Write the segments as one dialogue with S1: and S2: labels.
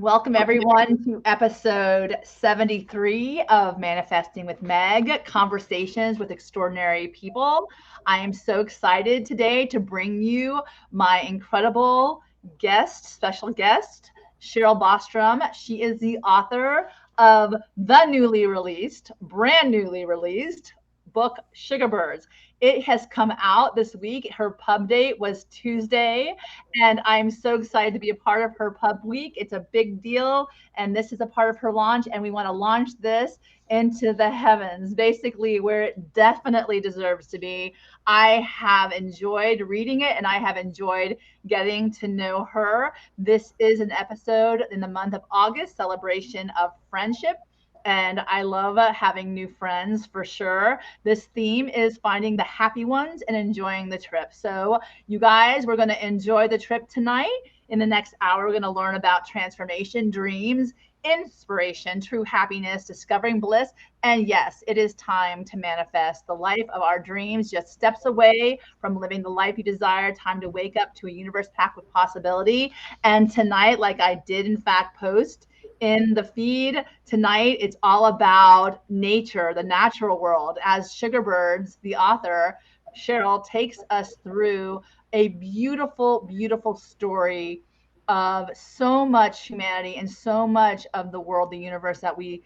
S1: Welcome everyone to episode 73 of Manifesting with Meg, Conversations with Extraordinary People. I am so excited today to bring you my incredible special guest, Cheryl Bostrom. She is the author of the brand newly released book, Sugarbirds. It has come out this week. Her pub date was Tuesday, and I'm so excited to be a part of her pub week. It's a big deal, and this is a part of her launch, and we want to launch this into the heavens, basically where it definitely deserves to be. I have enjoyed reading it, and I have enjoyed getting to know her. This is an episode in the month of August, celebration of friendship. And I love having new friends for sure. This theme is finding the happy ones and enjoying the trip. So you guys, we're going to enjoy the trip tonight. In the next hour, we're going to learn about transformation, dreams, inspiration, true happiness, discovering bliss. And yes, it is time to manifest the life of our dreams, just steps away from living the life you desire, time to wake up to a universe packed with possibility. And tonight, like I did in fact post in the feed tonight, it's all about nature, the natural world, as Sugarbirds, the author, Cheryl, takes us through a beautiful, beautiful story of so much humanity and so much of the world, the universe that we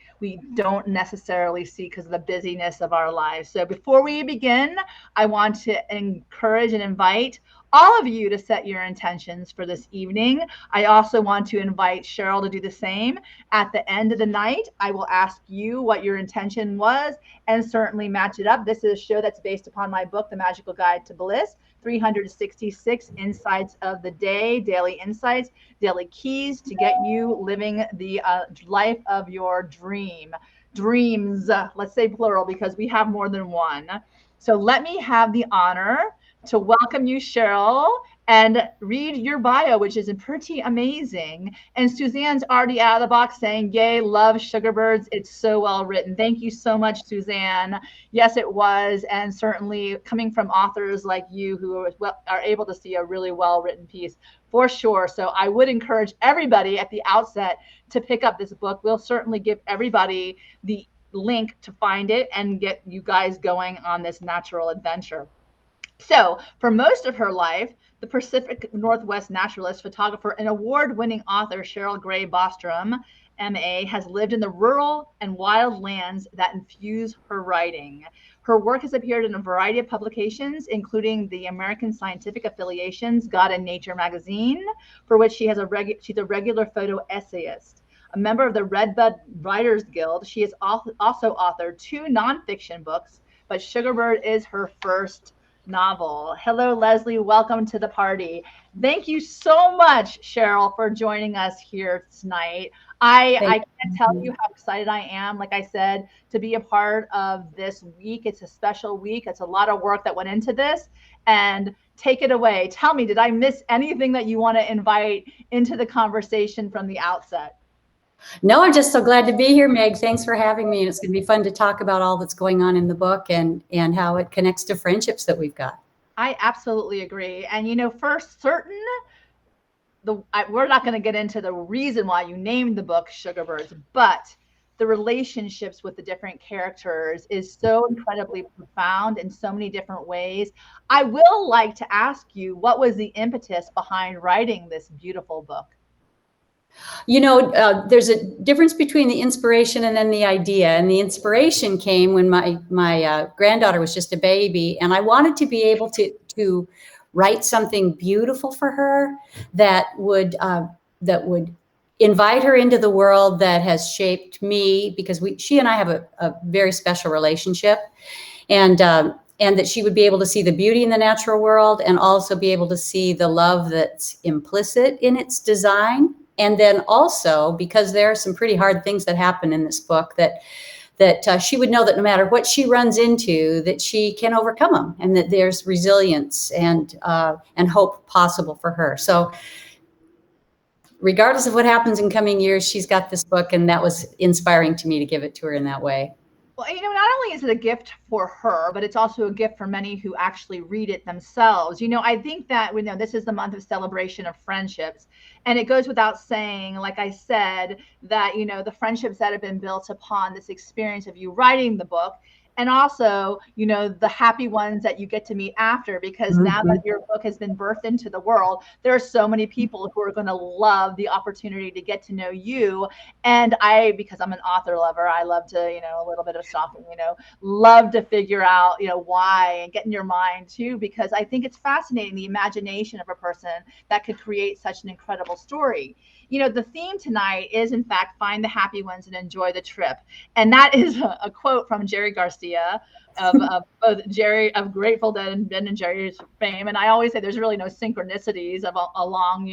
S1: don't necessarily see because of the busyness of our lives. So before we begin, I want to encourage and invite all of you to set your intentions for this evening. I also want to invite Cheryl to do the same. At the end of the night, I will ask you what your intention was and certainly match it up. This is a show that's based upon my book, The Magical Guide to Bliss, 366 insights of the day, daily insights, daily keys to get you living the life of your dreams. Let's say plural because we have more than one. So let me have the honor to welcome you, Cheryl, and read your bio, which is pretty amazing. And Suzanne's already out of the box saying, yay, love Sugarbirds. It's so well written. Thank you so much, Suzanne. Yes, it was. And certainly coming from authors like you who are able to see a really well-written piece for sure. So I would encourage everybody at the outset to pick up this book. We'll certainly give everybody the link to find it and get you guys going on this natural adventure. So for most of her life, the Pacific Northwest naturalist, photographer, and award-winning author Cheryl Grey Bostrom, MA, has lived in the rural and wild lands that infuse her writing. Her work has appeared in a variety of publications, including the American Scientific Affiliation's God and Nature magazine, for which she's a regular photo essayist. A member of the Redbud Writers Guild, she has also authored 2 nonfiction books, but Sugarbird is her first novel. Hello, Leslie. Welcome to the party. Thank you so much, Cheryl, for joining us here tonight. I can't tell you how excited I am, like I said, to be a part of this week. It's a special week. It's a lot of work that went into this. And take it away. Tell me, did I miss anything that you want to invite into the conversation from the outset?
S2: No, I'm just so glad to be here, Meg. Thanks for having me. And it's going to be fun to talk about all that's going on in the book and how it connects to friendships that we've got.
S1: I absolutely agree. And, for certain, we're not going to get into the reason why you named the book Sugarbirds, but the relationships with the different characters is so incredibly profound in so many different ways. I will like to ask you, what was the impetus behind writing this beautiful book?
S2: There's a difference between the inspiration and then the idea. And the inspiration came when my granddaughter was just a baby, and I wanted to be able to write something beautiful for her that would invite her into the world that has shaped me, because she and I have a very special relationship, and that she would be able to see the beauty in the natural world and also be able to see the love that's implicit in its design. And then also, because there are some pretty hard things that happen in this book, that she would know that no matter what she runs into, that she can overcome them, and that there's resilience and hope possible for her. So regardless of what happens in coming years, she's got this book, and that was inspiring to me to give it to her in that way.
S1: Well, not only is it a gift for her, but it's also a gift for many who actually read it themselves. I think that we know this is the month of celebration of friendships. And it goes without saying, like I said, that, the friendships that have been built upon this experience of you writing the book, and also, the happy ones that you get to meet after, because now that your book has been birthed into the world, there are so many people who are going to love the opportunity to get to know you. And because I'm an author lover, I love to, a little bit of stalking, love to figure out, why, and get in your mind too, because I think it's fascinating, the imagination of a person that could create such an incredible story. The theme tonight is, in fact, find the happy ones and enjoy the trip. And that is a quote from Jerry Garcia of both Jerry of Grateful Dead and Ben and Jerry's fame. And I always say there's really no synchronicities along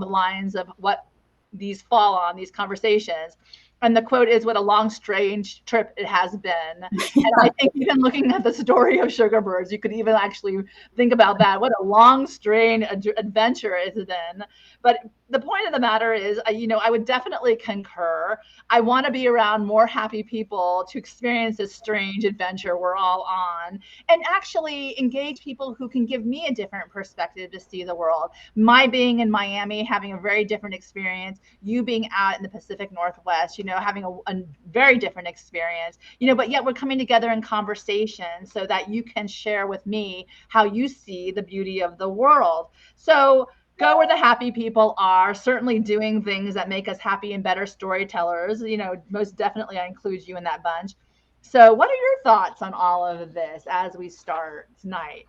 S1: the lines of what these fall on, these conversations. And the quote is, what a long, strange trip it has been. And I think even looking at the story of Sugar Birds, you could even actually think about that. What a long, strange adventure it's been. But the point of the matter is, I would definitely concur. I want to be around more happy people to experience this strange adventure we're all on, and actually engage people who can give me a different perspective to see the world. My being in Miami, having a very different experience, you being out in the Pacific Northwest, having a very different experience, but yet we're coming together in conversation so that you can share with me how you see the beauty of the world. So go where the happy people are, certainly doing things that make us happy and better storytellers. Most definitely I include you in that bunch. So what are your thoughts on all of this as we start tonight?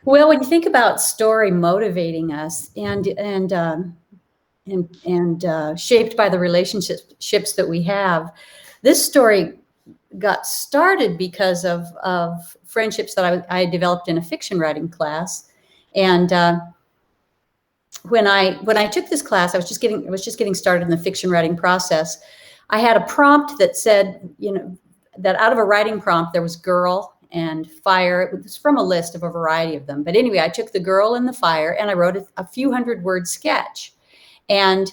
S2: Well, when you think about story motivating us and shaped by the relationships that we have, this story got started because of friendships that I developed in a fiction writing class. And when I took this class, I was just getting started in the fiction writing process. I had a prompt that said, that out of a writing prompt, there was girl and fire. It was from a list of a variety of them. But anyway, I took the girl and the fire and I wrote a few 100-word sketch. And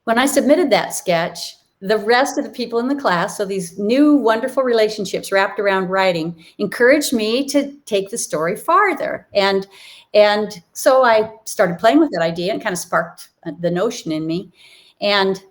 S2: when I submitted that sketch, the rest of the people in the class, so these new wonderful relationships wrapped around writing, encouraged me to take the story farther. And so I started playing with that idea and kind of sparked the notion in me. And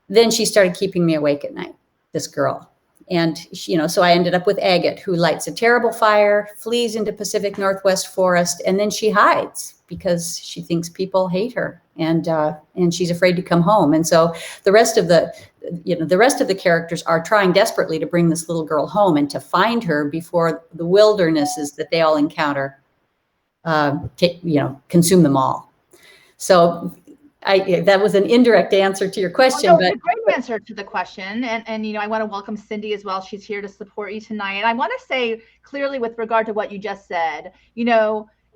S2: then she started keeping me awake at night, this girl. And, so I ended up with Agate, who lights a terrible fire, flees into Pacific Northwest forest, and then she hides because she thinks people hate her, and she's afraid to come home. And so the rest of the characters are trying desperately to bring this little girl home and to find her before the wildernesses that they all encounter consume them all. So that was an indirect answer to your question.
S1: But a great answer to the question. And I want to welcome Cindy as well. She's here to support you tonight. And I want to say clearly, with regard to what you just said,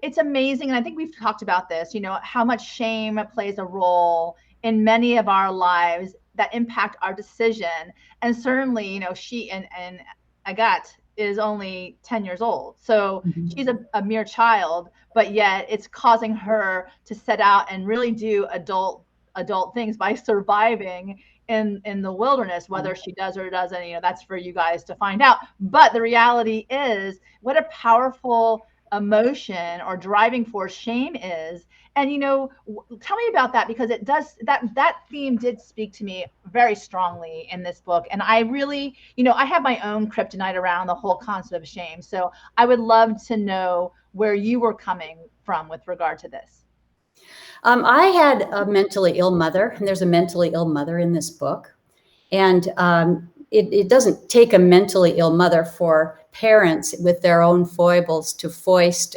S1: it's amazing. And I think we've talked about this, how much shame plays a role in many of our lives that impact our decision. And certainly, she and Agate is only 10 years old. So she's a mere child, but yet it's causing her to set out and really do adult things by surviving in the wilderness. Whether she does or doesn't, that's for you guys to find out. But the reality is, what a powerful emotion or driving force shame is. And tell me about that, because it does, that theme did speak to me very strongly in this book. And I really, I have my own kryptonite around the whole concept of shame. So I would love to know where you were coming from with regard to this.
S2: I had a mentally ill mother, and there's a mentally ill mother in this book. And it doesn't take a mentally ill mother for parents with their own foibles to foist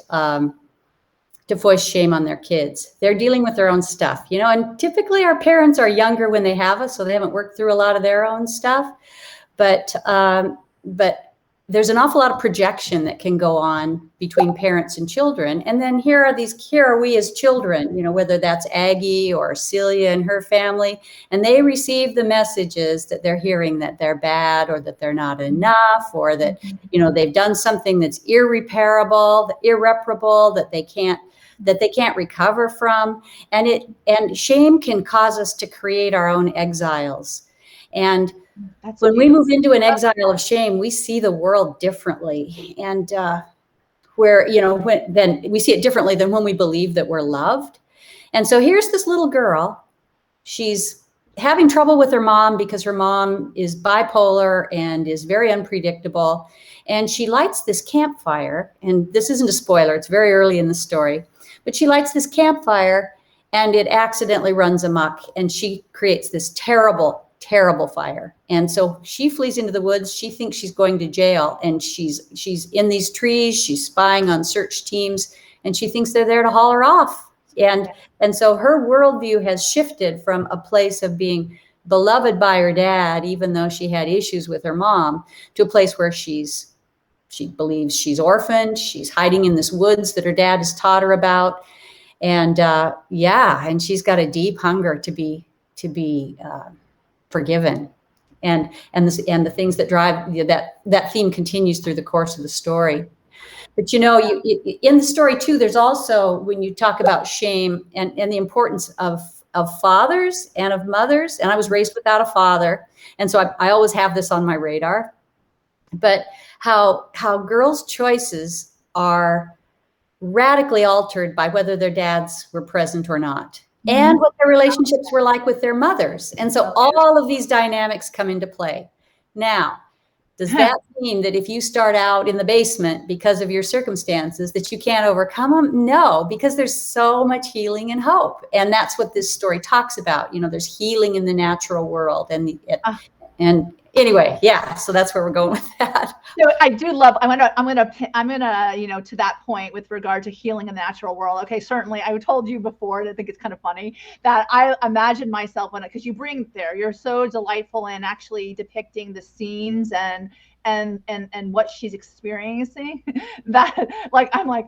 S2: shame on their kids. They're dealing with their own stuff, and typically our parents are younger when they have us, so they haven't worked through a lot of their own stuff. But there's an awful lot of projection that can go on between parents and children. And then here are we as children, whether that's Aggie or Celia and her family, and they receive the messages that they're hearing, that they're bad, or that they're not enough, or that, they've done something that's irreparable, irreparable, that they can't recover from. And shame can cause us to create our own exiles. And
S1: That's
S2: When we
S1: beautiful.
S2: move into an exile of shame, we see the world differently. And where, then we see it differently than when we believe that we're loved. And so here's this little girl. She's having trouble with her mom because her mom is bipolar and is very unpredictable. And she lights this campfire. And this isn't a spoiler, it's very early in the story. But she lights this campfire and it accidentally runs amok. And she creates this terrible, terrible fire. And so she flees into the woods. She thinks she's going to jail. And she's in these trees. She's spying on search teams. And she thinks they're there to haul her off. And so her worldview has shifted from a place of being beloved by her dad, even though she had issues with her mom, to a place where she believes she's orphaned. She's hiding in this woods that her dad has taught her about. And and she's got a deep hunger to be forgiven. And the things that drive that theme continues through the course of the story. But in the story too, there's also, when you talk about shame and the importance of fathers and of mothers, and I was raised without a father, and so I always have this on my radar, but how girls' choices are radically altered by whether their dads were present or not, and what their relationships were like with their mothers. And so all of these dynamics come into play. Now, does that mean that if you start out in the basement because of your circumstances that you can't overcome them? No, because there's so much healing and hope. And that's what this story talks about. There's healing in the natural world. And anyway, so that's where we're going with that.
S1: So I do love, I'm gonna, to that point with regard to healing in the natural world. Okay, certainly I told you before, and I think it's kind of funny that I imagine myself because you bring you're so delightful in actually depicting the scenes and what she's experiencing that I'm like,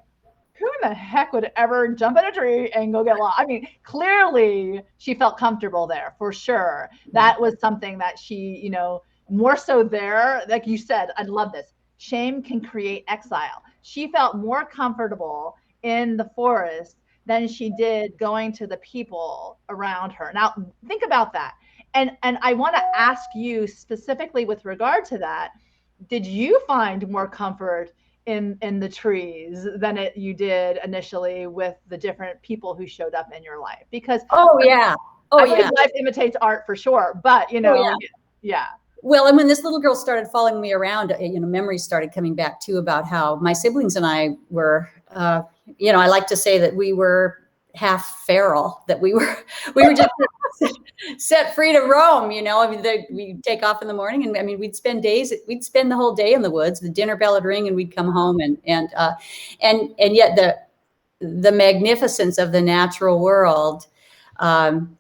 S1: who in the heck would ever jump in a tree and go get lost? I mean, clearly she felt comfortable there for sure. That was something that she, more so there, like you said, I love this. Shame can create exile. She felt more comfortable in the forest than she did going to the people around her. Now, think about that. And I want to ask you specifically with regard to that, did you find more comfort in the trees than you did initially with the different people who showed up in your life? Because life imitates art for sure, but yeah.
S2: Well, and when this little girl started following me around, memories started coming back too about how my siblings and I were, I like to say that we were half feral, that we were just set free to roam. We'd take off in the morning, and we'd spend the whole day in the woods. The dinner bell would ring, and we'd come home, and yet the magnificence of the natural world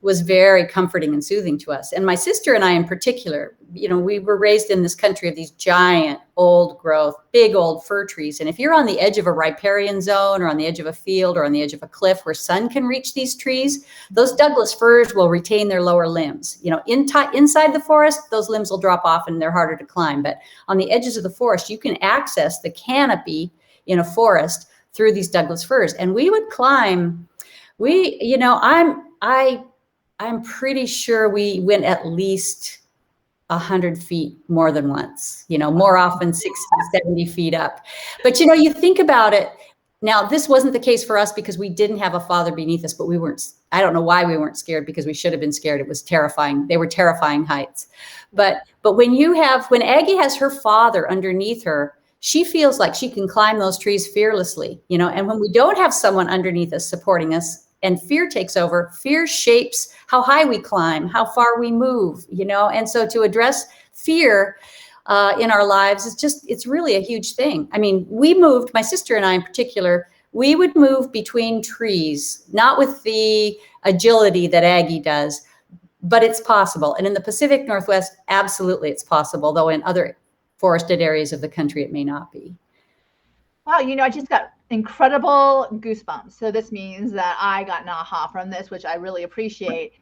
S2: was very comforting and soothing to us. And my sister and I in particular, we were raised in this country of these giant old growth, big old fir trees. And if you're on the edge of a riparian zone or on the edge of a field or on the edge of a cliff where sun can reach these trees, those Douglas firs will retain their lower limbs. Inside the forest, those limbs will drop off and they're harder to climb. But on the edges of the forest, you can access the canopy in a forest through these Douglas firs. And we would climb. I'm pretty sure we went at least 100 feet more than once, more often 60, 70 feet up. But, you think about it. Now, this wasn't the case for us because we didn't have a father beneath us, but we weren't, I don't know why we weren't scared, because we should have been scared. It was terrifying. They were terrifying heights. But when Aggie has her father underneath her, she feels like she can climb those trees fearlessly, and when we don't have someone underneath us supporting us, and fear takes over, fear shapes how high we climb, how far we move, and so to address fear in our lives it's really a huge thing. We moved, my sister and I in particular, we would move between trees, not with the agility that Aggie does, but it's possible. And in the Pacific Northwest, absolutely it's possible, though in other forested areas of the country, it may not be.
S1: Wow, I just got incredible goosebumps. So this means that I got an aha from this, which I really appreciate.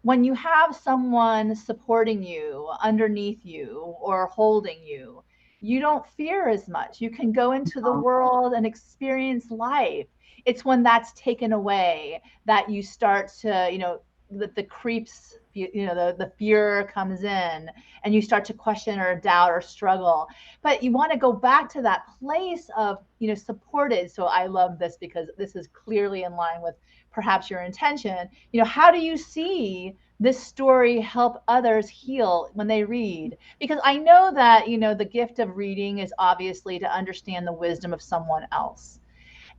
S1: When you have someone supporting you, underneath you, or holding you, you don't fear as much. You can go into the world and experience life. It's when that's taken away that you start to, the creeps, the fear comes in, and you start to question or doubt or struggle. But you want to go back to that place of, supported. So I love this because this is clearly in line with perhaps your intention. How do you see this story help others heal when they read? Because I know that, the gift of reading is obviously to understand the wisdom of someone else.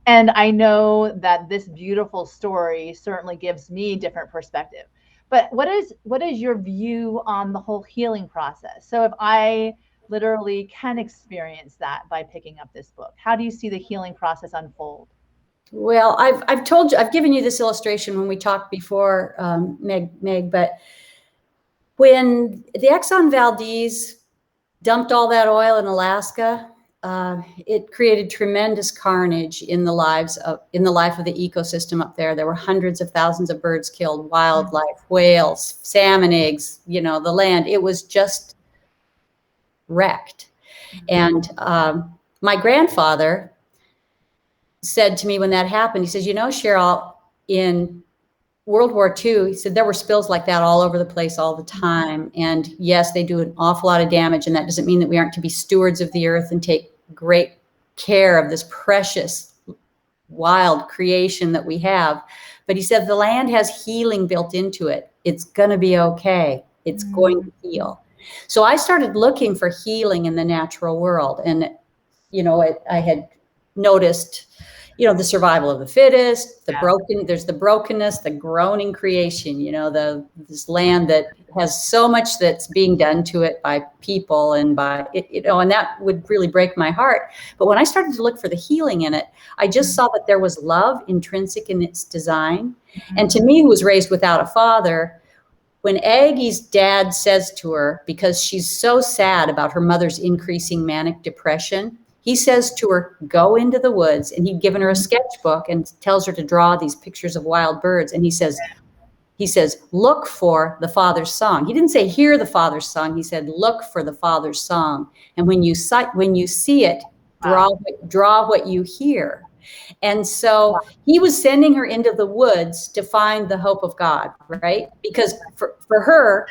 S1: And I know that this beautiful story certainly gives me different perspective. But what is your view on the whole healing process? So if I literally can experience that by picking up this book, how do you see the healing process unfold?
S2: Well, I've told you, I've given you this illustration when we talked before, Meg, but when the Exxon Valdez dumped all that oil in Alaska, it created tremendous carnage in the life of the ecosystem up there. There were hundreds of thousands of birds killed, wildlife, whales, salmon eggs, the land. It was just wrecked. And my grandfather said to me when that happened, he says, Cheryl, in World War II, he said there were spills like that all over the place all the time. And yes, they do an awful lot of damage. And that doesn't mean that we aren't to be stewards of the earth and take great care of this precious wild creation that we have. But he said the land has healing built into it. It's going to be okay. It's going to heal. So I started looking for healing in the natural world. And, I had noticed, the survival of the fittest, there's the brokenness, the groaning creation, this land that has so much that's being done to it by people and by it, and that would really break my heart. But when I started to look for the healing in it, I just saw that there was love intrinsic in its design. And to me, who was raised without a father, when Aggie's dad says to her, because she's so sad about her mother's increasing manic depression, he says to her, go into the woods, and he'd given her a sketchbook and tells her to draw these pictures of wild birds. And he says, look for the Father's song. He didn't say hear the Father's song. He said, look for the Father's song. And when you see it, draw what you hear. And so he was sending her into the woods to find the hope of God, right? Because for her,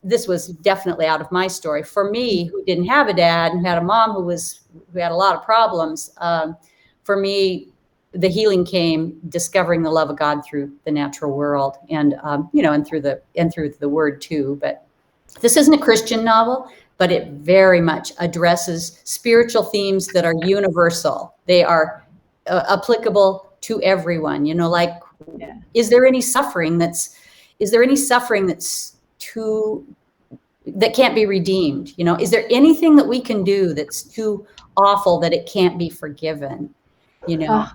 S2: this was definitely out of my story. For me, who didn't have a dad and had a mom who had a lot of problems, for me, the healing came discovering the love of God through the natural world, and and through the Word too. But this isn't a Christian novel, but it very much addresses spiritual themes that are universal. They are applicable to everyone. Is there any suffering that can't be redeemed? Is there anything that we can do that's too awful that it can't be forgiven?
S1: That's,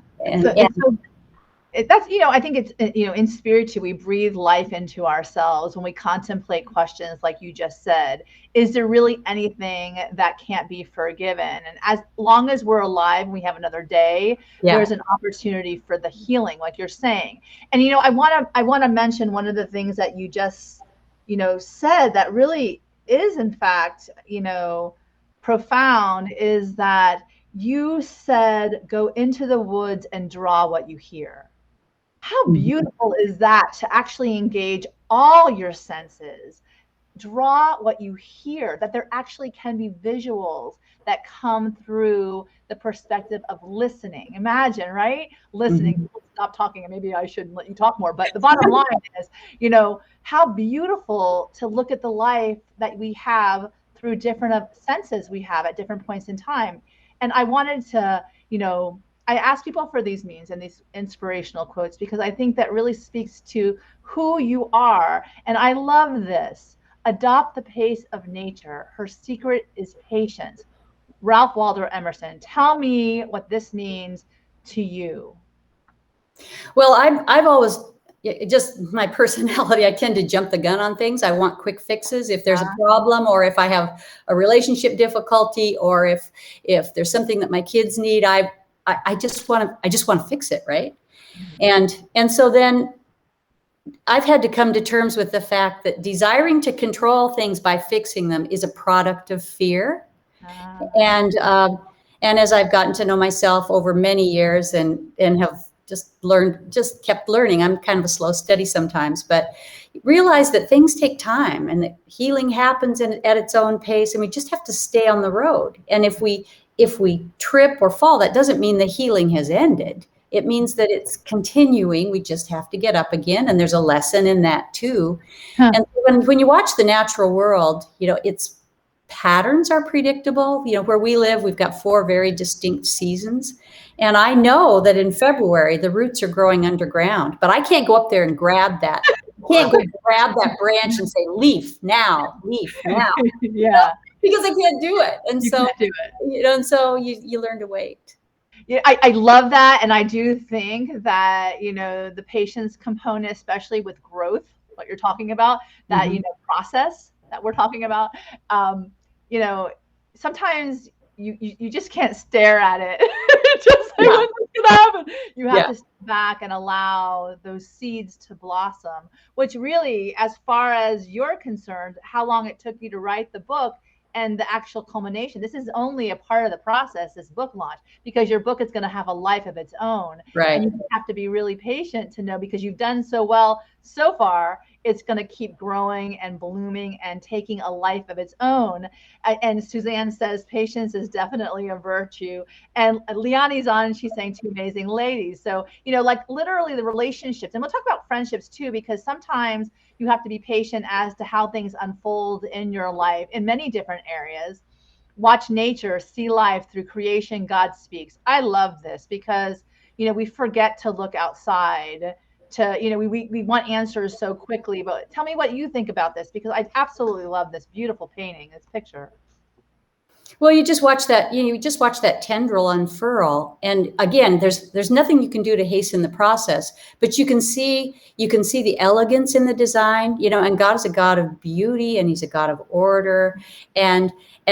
S1: I think it's, in spiritual, we breathe life into ourselves when we contemplate questions like you just said. Is there really anything that can't be forgiven? And as long as we're alive and we have another day, there's an opportunity for the healing, like you're saying. And, I want to mention one of the things that you just, said that really is, in fact, profound, is that you said, go into the woods and draw what you hear. How beautiful is that, to actually engage all your senses, draw what you hear, that there actually can be visuals that come through the perspective of listening. Imagine, right? Listening. Stop talking, and maybe I shouldn't let you talk more. But the bottom line is, how beautiful to look at the life that we have through different senses we have at different points in time. And I wanted to, I ask people for these memes and these inspirational quotes because I think that really speaks to who you are. And I love this. Adopt the pace of nature. Her secret is patience. Ralph Waldo Emerson. Tell me what this means to you.
S2: Well, I've always, just my personality, I tend to jump the gun on things. I want quick fixes. If there's a problem, or if I have a relationship difficulty, or if there's something that my kids need, I just want to fix it, right? And so then I've had to come to terms with the fact that desiring to control things by fixing them is a product of fear. And as I've gotten to know myself over many years and have just kept learning. I'm kind of a slow study sometimes, but realize that things take time and that healing happens at its own pace, and we just have to stay on the road. And if we trip or fall, that doesn't mean the healing has ended. It means that it's continuing. We just have to get up again. And there's a lesson in that too.
S1: Huh.
S2: And when you watch the natural world, its patterns are predictable. Where we live, we've got 4 very distinct seasons. And I know that in February, the roots are growing underground, but I can't go up there and grab that. I can't go grab that branch and say, leaf now.
S1: Yeah.
S2: Because I can't do it. And
S1: You
S2: so,
S1: can't do it.
S2: and so you learn to wait.
S1: Yeah, I love that. And I do think that, the patience component, especially with growth, what you're talking about, that,
S2: Mm-hmm.
S1: Process that we're talking about, sometimes you just can't stare at it. Just like, what's going to happen? You have to step back and allow those seeds to blossom, which really, as far as you're concerned, how long it took you to write the book and the actual culmination. This is only a part of the process, this book launch, because your book is going to have a life of its own.
S2: Right.
S1: And you have to be really patient to know, because you've done so well so far, it's going to keep growing and blooming and taking a life of its own. And Suzanne says patience is definitely a virtue. And Liani's on, she's saying 2 amazing ladies. So, like literally the relationships, and we'll talk about friendships too, because sometimes you have to be patient as to how things unfold in your life in many different areas. Watch nature, see life through creation, God speaks. I love this because, we forget to look outside to, we want answers so quickly. But tell me what you think about this, because I absolutely love this beautiful painting, this picture.
S2: Well, you just watch that tendril unfurl. And again, there's nothing you can do to hasten the process, but you can see the elegance in the design, and God is a God of beauty and he's a God of order. And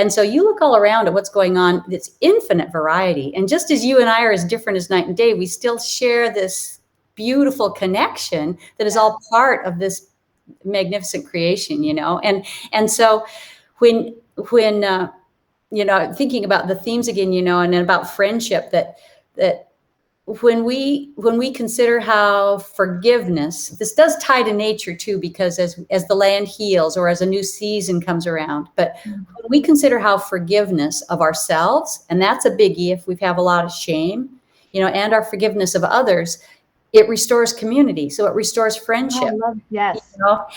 S2: so you look all around at what's going on, it's infinite variety. And just as you and I are as different as night and day, we still share this beautiful connection that is all part of this magnificent creation, and so when thinking about the themes again, and about friendship, that when we consider how forgiveness, this does tie to nature too, because as the land heals or as a new season comes around, but when we consider how forgiveness of ourselves, and that's a biggie if we have a lot of shame, and our forgiveness of others, it restores community. So it restores friendship.
S1: Yes.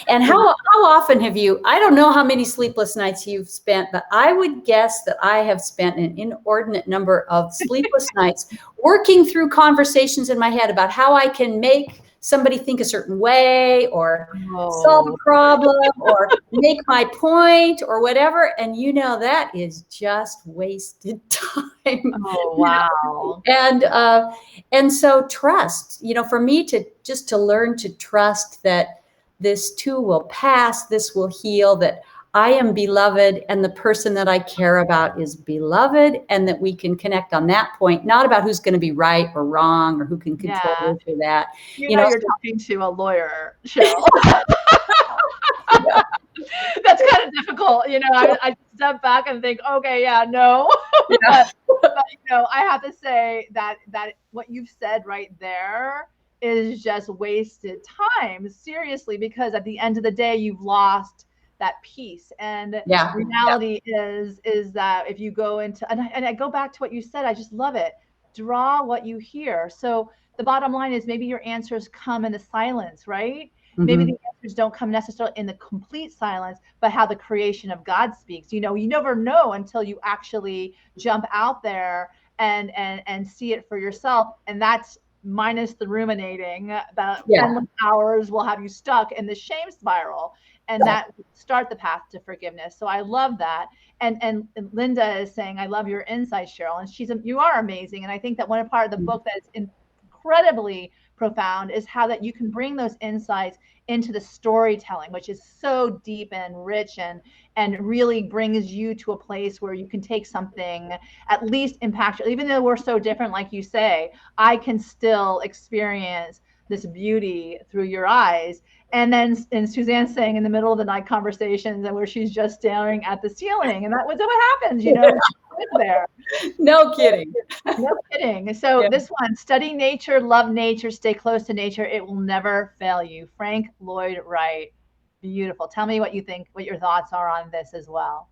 S2: And how often have you, I don't know how many sleepless nights you've spent, but I would guess that I have spent an inordinate number of sleepless nights working through conversations in my head about how I can make somebody think a certain way, or solve a problem, or make my point, or whatever. And that is just wasted time.
S1: Oh, wow.
S2: And so trust, for me to learn to trust that this too will pass, this will heal, that I am beloved and the person that I care about is beloved, and that we can connect on that point, not about who's going to be right or wrong or who can control this or that.
S1: You're talking to a lawyer, Cheryl. That's kind of difficult. I step back and think, okay, no. But I have to say that what you've said right there is just wasted time, seriously, because at the end of the day, you've lost that peace. And reality is that if you go into, and I go back to what you said, I just love it. Draw what you hear. So the bottom line is maybe your answers come in the silence, right? Mm-hmm. Maybe the answers don't come necessarily in the complete silence, but how the creation of God speaks. You never know until you actually jump out there and see it for yourself. And that's minus the ruminating. That endless hours will have you stuck in the shame spiral, and that start the path to forgiveness. So I love that. And Linda is saying, I love your insights, Cheryl. And you are amazing. And I think that one part of the book that's incredibly profound is how that you can bring those insights into the storytelling, which is so deep and rich and really brings you to a place where you can take something at least impactful. Even though we're so different, like you say, I can still experience this beauty through your eyes. And then Suzanne's saying in the middle of the night conversations and where she's just staring at the ceiling. And that was what happens, you know, there.
S2: No kidding.
S1: No kidding. So this one, study nature, love nature, stay close to nature. It will never fail you. Frank Lloyd Wright. Beautiful. Tell me what you think, what your thoughts are on this as well.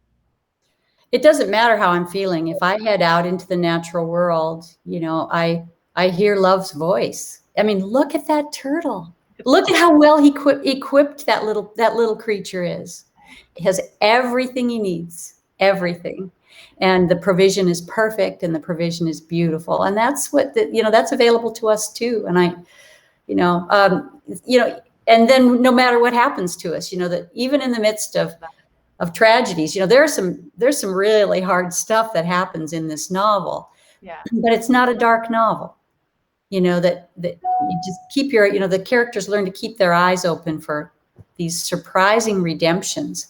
S2: It doesn't matter how I'm feeling. If I head out into the natural world, you know, I hear love's voice. I mean, look at that turtle. Look at how well he equipped that little creature is. It has everything he needs, everything. And the provision is perfect and the provision is beautiful. And that's what, that's available to us too. And and then no matter what happens to us, that even in the midst of tragedies, there's some really hard stuff that happens in this novel.
S1: Yeah.
S2: But it's not a dark novel. That you just keep the characters learn to keep their eyes open for these surprising redemptions.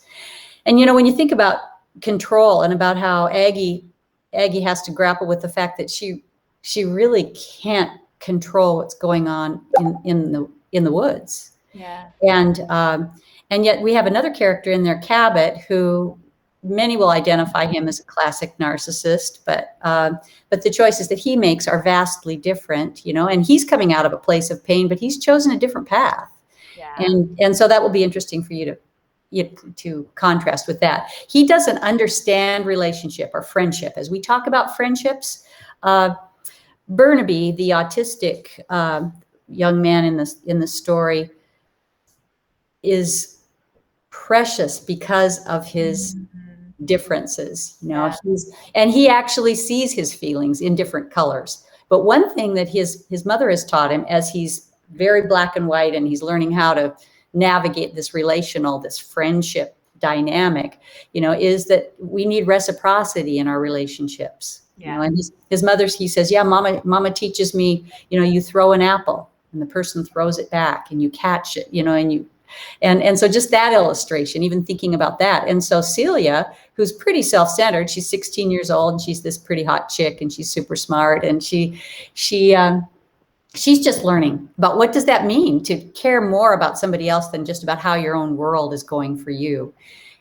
S2: And, when you think about control and about how Aggie has to grapple with the fact that she really can't control what's going on in the woods.
S1: Yeah.
S2: And yet we have another character in there, Cabot, who many will identify him as a classic narcissist, but the choices that he makes are vastly different, and he's coming out of a place of pain, but he's chosen a different path.
S1: Yeah.
S2: And so that will be interesting for you to contrast with that. He doesn't understand relationship or friendship. As we talk about friendships, Burnaby, the autistic young man in the story, is precious because of his differences. He actually sees his feelings in different colors. But one thing that his mother has taught him, as he's very black and white and he's learning how to navigate this friendship dynamic, is that we need reciprocity in our relationships.
S1: Yeah.
S2: And his mother, he says, yeah, mama teaches me, you throw an apple and the person throws it back and you catch it, and so just that illustration, even thinking about that. And so Celia, who's pretty self-centered, she's 16 years old and she's this pretty hot chick and she's super smart. And she's just learning about what does that mean to care more about somebody else than just about how your own world is going for you.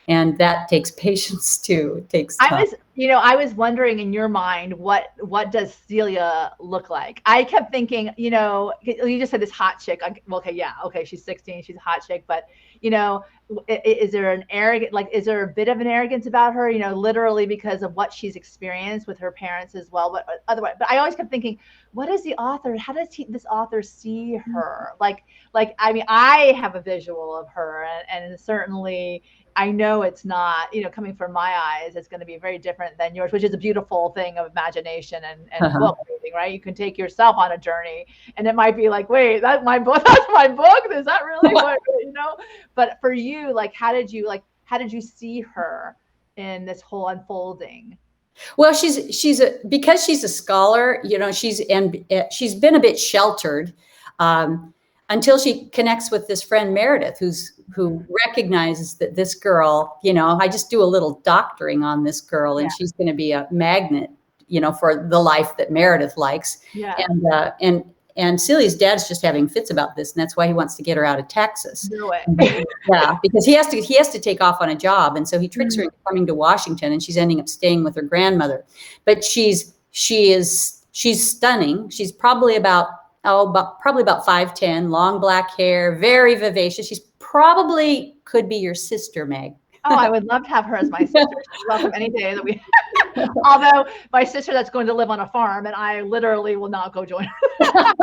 S2: And that takes patience too. It takes time.
S1: I was wondering in your mind, what does Celia look like? I kept thinking, you just said this hot chick. Okay, yeah, okay, she's 16, she's a hot chick, but is there is there a bit of an arrogance about her? Literally because of what she's experienced with her parents as well. But otherwise, but I always kept thinking, what is the author? How does this author see her? I mean, I have a visual of her, and certainly I know it's not, coming from my eyes, it's going to be very different than yours, which is a beautiful thing of imagination and book reading, right? You can take yourself on a journey and it might be like, wait, that's my book. That's my book. Is that really what, But for you, how did you see her in this whole unfolding?
S2: Well, because she's a scholar, she's been a bit sheltered, until she connects with this friend Meredith, who recognizes that this girl, I just do a little doctoring on this girl, and she's going to be a magnet, for the life that Meredith likes.
S1: Yeah.
S2: And Celia's dad's just having fits about this, and that's why he wants to get her out of Texas.
S1: Do it.
S2: Yeah, because he has to take off on a job, and so he tricks her into coming to Washington, and she's ending up staying with her grandmother. But she's stunning. She's probably about 5'10", long black hair, very vivacious. She's probably could be your sister, Meg.
S1: Oh, I would love to have her as my sister. She's welcome any day that we. Although my sister that's going to live on a farm, and I literally will not go join her.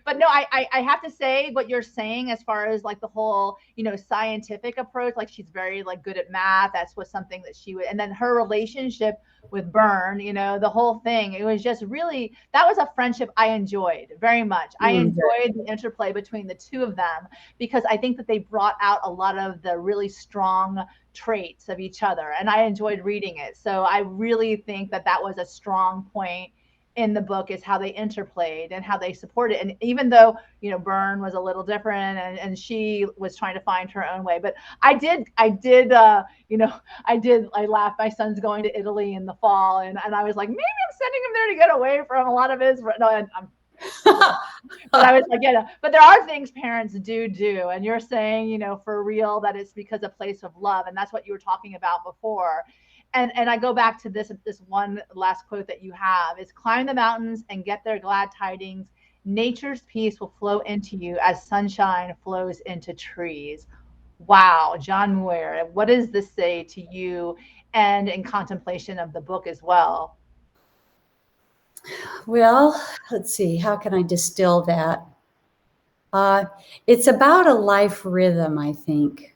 S1: But no, I have to say what you're saying as far as the whole, scientific approach, she's very good at math. That's was something that she would, and then her relationship with Byrne, the whole thing, it was just really, that was a friendship I enjoyed very much. I enjoyed the interplay between the two of them because I think that they brought out a lot of the really strong traits of each other, and I enjoyed reading it. So I really think that was a strong point in the book, is how they interplayed and how they supported. And even though, Byrne was a little different and she was trying to find her own way, but I laughed. My son's going to Italy in the fall, and I was like, maybe I'm sending him there to get away from a lot of his, no, But I was like, yeah, but there are things parents do. And you're saying, for real, that it's because a place of love. And that's what you were talking about before. And I go back to this one last quote that you have is climb the mountains and get their glad tidings. Nature's peace will flow into you as sunshine flows into trees. Wow, John Muir, what does this say to you and in contemplation of the book as well?
S2: Well, let's see, how can I distill that? It's about a life rhythm, I think.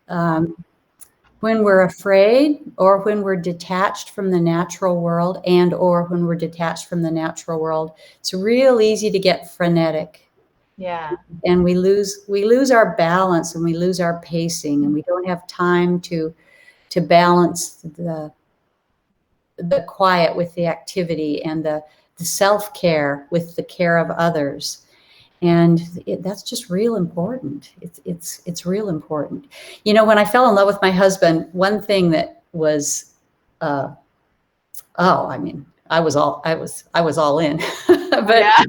S2: When we're afraid or when we're detached from the natural world and or when we're detached from the natural world, it's real easy to get frenetic.
S1: Yeah.
S2: And we lose our balance and we lose our pacing and we don't have time to balance the quiet with the activity and the self-care with the care of others. And that's just real important. It's real important. When I fell in love with my husband, one thing that was, I was all in. But
S1: Yeah.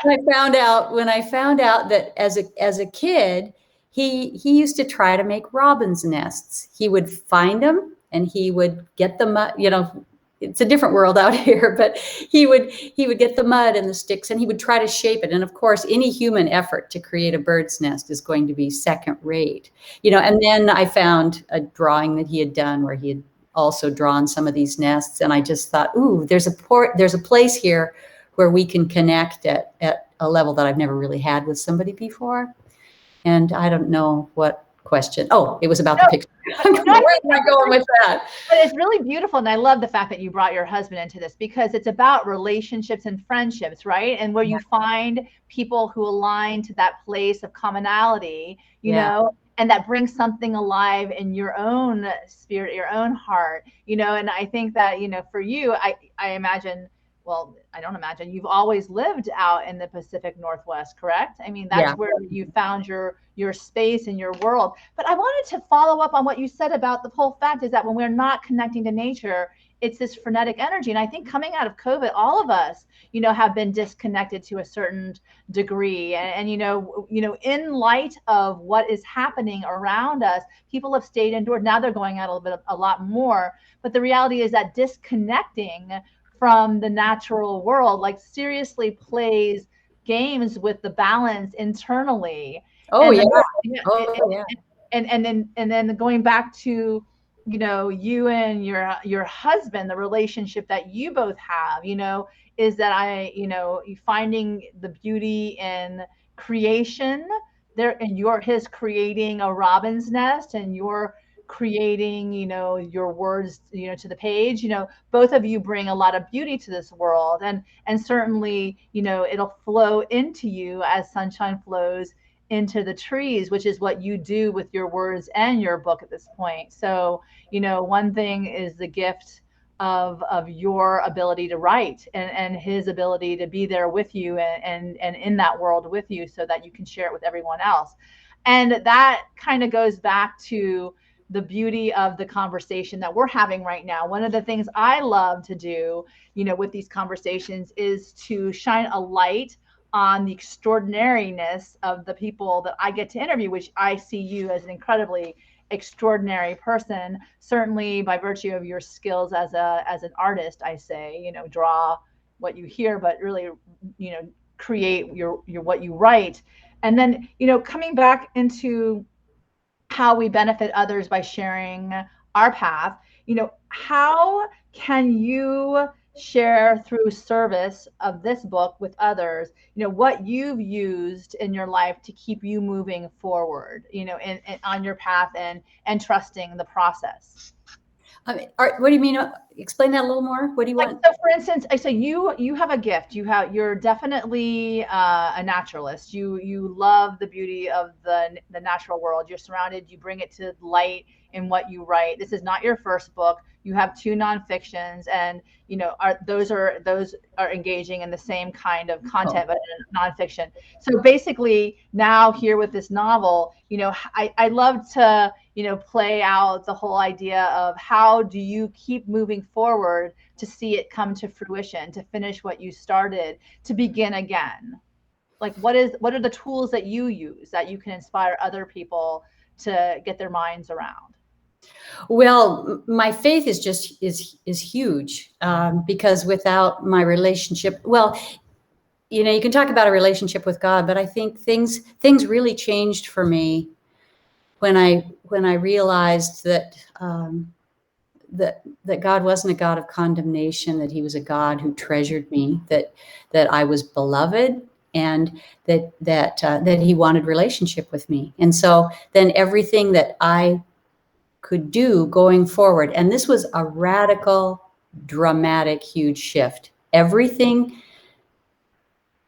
S2: when I found out that as a kid, he used to try to make robin's nests. He would find them and he would get them, it's a different world out here, but he would get the mud and the sticks and he would try to shape it. And of course, any human effort to create a bird's nest is going to be second rate, and then I found a drawing that he had done where he had also drawn some of these nests. And I just thought, ooh, there's a place here where we can connect at a level that I've never really had with somebody before. And I don't know what question. Oh, it was about the picture. Where am I going with that?
S1: But it's really beautiful. And I love the fact that you brought your husband into this because it's about relationships and friendships, right? And where you find people who align to that place of commonality, and that brings something alive in your own spirit, your own heart, and I think that, for you, I imagine, well, I don't imagine you've always lived out in the Pacific Northwest, correct? I mean, that's where you found your space and your world. But I wanted to follow up on what you said about the whole fact is that when we're not connecting to nature, it's this frenetic energy. And I think coming out of COVID, all of us, have been disconnected to a certain degree. And in light of what is happening around us, people have stayed indoors. Now they're going out a lot more. But the reality is that disconnecting from the natural world, like seriously plays games with the balance internally.
S2: Oh,
S1: and
S2: yeah.
S1: And then going back to, you and your husband, the relationship that you both have, is that finding the beauty in creation there, and his creating a robin's nest and you're creating, your words, to the page, both of you bring a lot of beauty to this world, and certainly, it'll flow into you as sunshine flows into the trees, which is what you do with your words and your book at this point. So, one thing is the gift of your ability to write and his ability to be there with you and in that world with you so that you can share it with everyone else. And that kind of goes back to the beauty of the conversation that we're having right now. One of the things I love to do, with these conversations is to shine a light on the extraordinariness of the people that I get to interview, which I see you as an incredibly extraordinary person, certainly by virtue of your skills as an artist. I say, draw what you hear, but really, create your what you write. And then, coming back into how we benefit others by sharing our path, how can you share through service of this book with others, what you've used in your life to keep you moving forward, on your path and trusting the process?
S2: What do you mean? Explain that a little more. What do you want?
S1: So for instance, I say you have a gift. You're definitely a naturalist. You love the beauty of the natural world. You're surrounded. You bring it to light in what you write. This is not your first book. You have 2 nonfictions, and those are engaging in the same kind of content, but in nonfiction. So basically, now here with this novel, I love to play out the whole idea of how do you keep moving forward to see it come to fruition, to finish what you started, to begin again. Like, what are the tools that you use that you can inspire other people to get their minds around?
S2: Well, my faith is huge, because without my relationship, well, you can talk about a relationship with God, but I think things really changed for me when I realized that that God wasn't a God of condemnation, that He was a God who treasured me, that I was beloved, and that He wanted relationship with me. And so then everything that I could do going forward, and this was a radical, dramatic, huge shift. Everything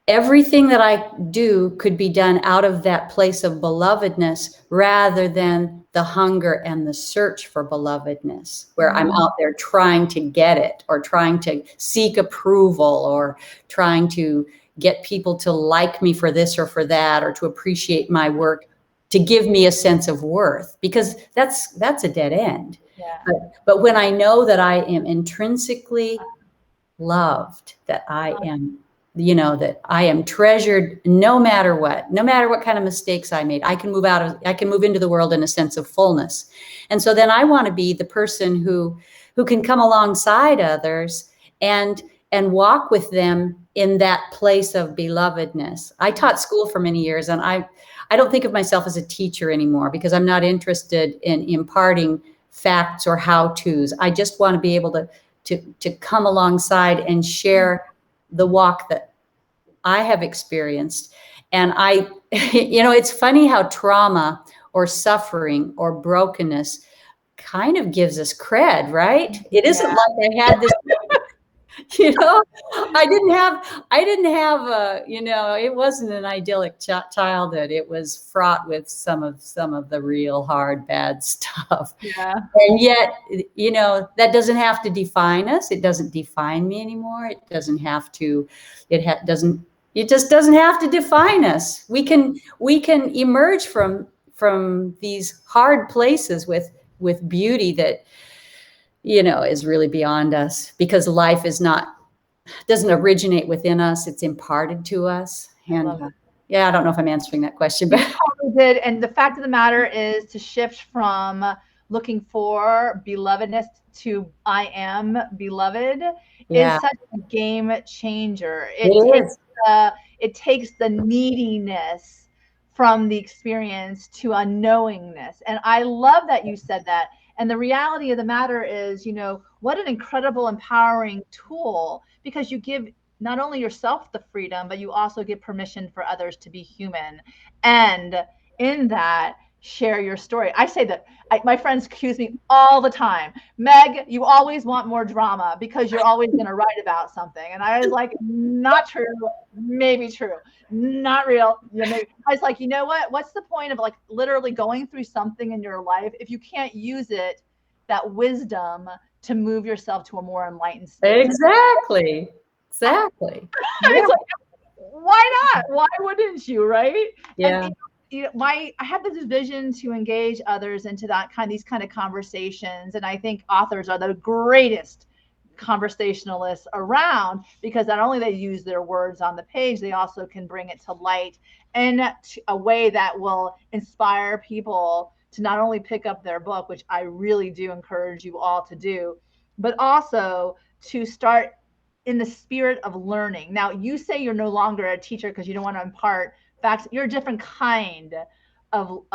S2: that I do could be done out of that place of belovedness rather than the hunger and the search for belovedness, where I'm out there trying to get it, or trying to seek approval, or trying to get people to like me for this or for that, or to appreciate my work, to give me a sense of worth, because that's a dead end.
S1: Yeah.
S2: But when I know that I am intrinsically loved, that I am, that I am treasured, no matter what kind of mistakes I made, I can move into the world in a sense of fullness. And so then I want to be the person who can come alongside others and walk with them in that place of belovedness. I taught school for many years, and I don't think of myself as a teacher anymore, because I'm not interested in imparting facts or how-tos. I just want to be able to come alongside and share the walk that I have experienced. And it's funny how trauma or suffering or brokenness kind of gives us cred, right? It isn't like I had this, I didn't have it wasn't an idyllic childhood. It was fraught with some of the real hard, bad stuff.
S1: Yeah.
S2: And yet, that doesn't have to define us. It doesn't define me anymore. It doesn't have to, it just doesn't have to define us. We can emerge from these hard places with beauty that, is really beyond us, because life doesn't originate within us. It's imparted to us. And I don't know if I'm answering that question, but
S1: you totally did. And the fact of the matter is, to shift from looking for belovedness to I am beloved is such a game changer. It takes the neediness from the experience to a knowingness. And I love that you said that. And the reality of the matter is, what an incredible, empowering tool, because you give not only yourself the freedom, but you also give permission for others to be human. And in that, share your story. I say that my friends accuse me all the time, Meg, you always want more drama because you're always going to write about something. And I was like, not true, maybe true, not real. I was like, you know what? What's the point of literally going through something in your life if you can't use it, that wisdom, to move yourself to a more enlightened state?
S2: Exactly.
S1: I was like, why not? Why wouldn't you? Right?
S2: Yeah.
S1: And, I have this vision to engage others into these kind of conversations. And I think authors are the greatest conversationalists around, because not only they use their words on the page, they also can bring it to light in a way that will inspire people to not only pick up their book, which I really do encourage you all to do, but also to start in the spirit of learning. Now, you say you're no longer a teacher because you don't want to impart facts. You're a different kind of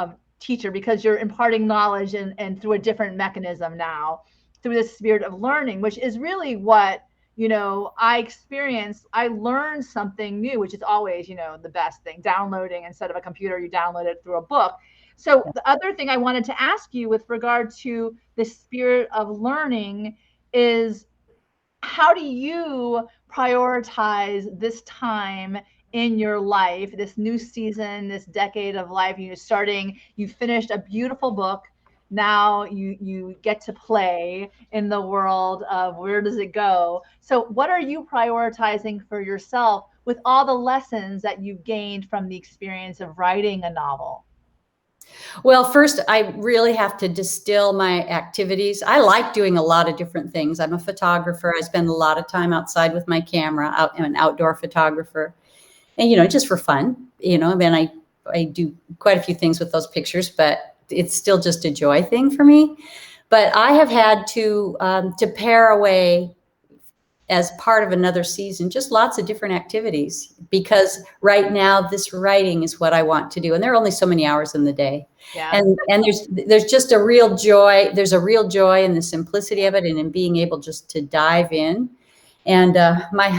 S1: teacher, because you're imparting knowledge and through a different mechanism now, through the spirit of learning, which is really what, I experienced. I learned something new, which is always, the best thing. Downloading, instead of a computer, you download it through a book. So the other thing I wanted to ask you with regard to the spirit of learning is, how do you prioritize this time in your life, this new season, this decade of life? You finished a beautiful book. Now you get to play in the world of where does it go? So what are you prioritizing for yourself with all the lessons that you've gained from the experience of writing a novel?
S2: Well, first, I really have to distill my activities. I like doing a lot of different things. I'm a photographer. I spend a lot of time outside with my camera. I'm an outdoor photographer. and, you know, just for fun, you know, I mean, I do quite a few things with those pictures, but it's still just a joy thing for me. But I have had to pare away as part of another season, just lots of different activities, because right now this writing is what I want to do. And there are only so many hours in the day.
S1: Yeah.
S2: And there's just a real joy. There's a real joy in the simplicity of it and in being able just to dive in. And my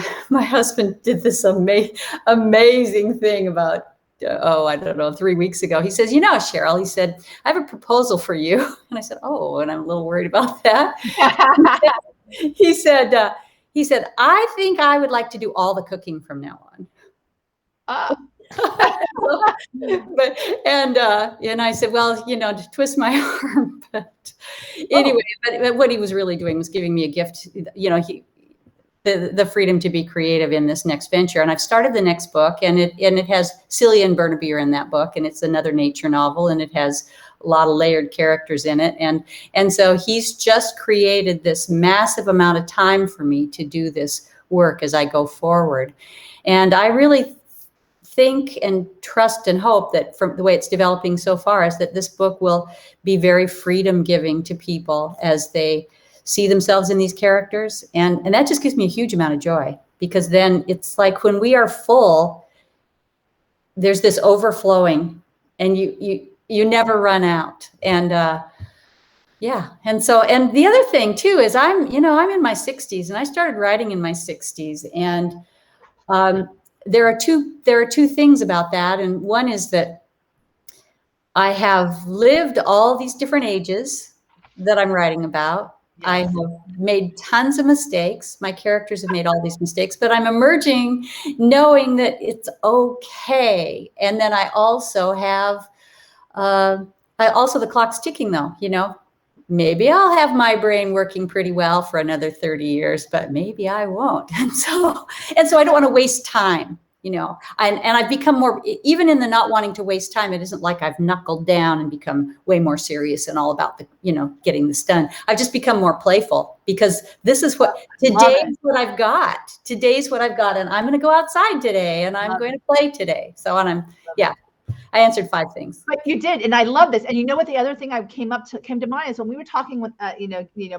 S2: husband did this amazing thing about, I don't know, 3 weeks ago. He says, you know, Cheryl, he said, I have a proposal for you. And I said, oh, and I'm a little worried about that. He said, I think I would like to do all the cooking from now on. And I said, well, you know, to twist my arm. But anyway, but what he was really doing was giving me a gift, you know, the freedom to be creative in this next venture. And I've started the next book, and it has Celia and Burnaby are in that book, and it's another nature novel, and it has a lot of layered characters in it. And so he's just created this massive amount of time for me to do this work as I go forward. And I really think and trust and hope that from the way it's developing so far is that this book will be very freedom giving to people as they see themselves in these characters. And that just gives me a huge amount of joy, because then it's like when we are full, there's this overflowing, and you never run out. And yeah. And so, and the other thing too is I'm in my 60s, and I started writing in my 60s. And there are two things about that. And one is that I have lived all these different ages that I'm writing about. Yes. I have made tons of mistakes. My characters have made all these mistakes, but I'm emerging knowing that it's okay. And then I also have, the clock's ticking though, you know, maybe I'll have my brain working pretty well for another 30 years, but maybe I won't. And so I don't want to waste time. You know, and I've become more, even in the not wanting to waste time, it isn't like I've knuckled down and become way more serious and all about the, you know, getting this done. I've just become more playful, because this is today's what I've got. Today's what I've got. And I'm going to go outside today, and I'm going to play today. So I answered 5 things.
S1: But you did, and I love this. And you know what? The other thing I came to mind is when we were talking with,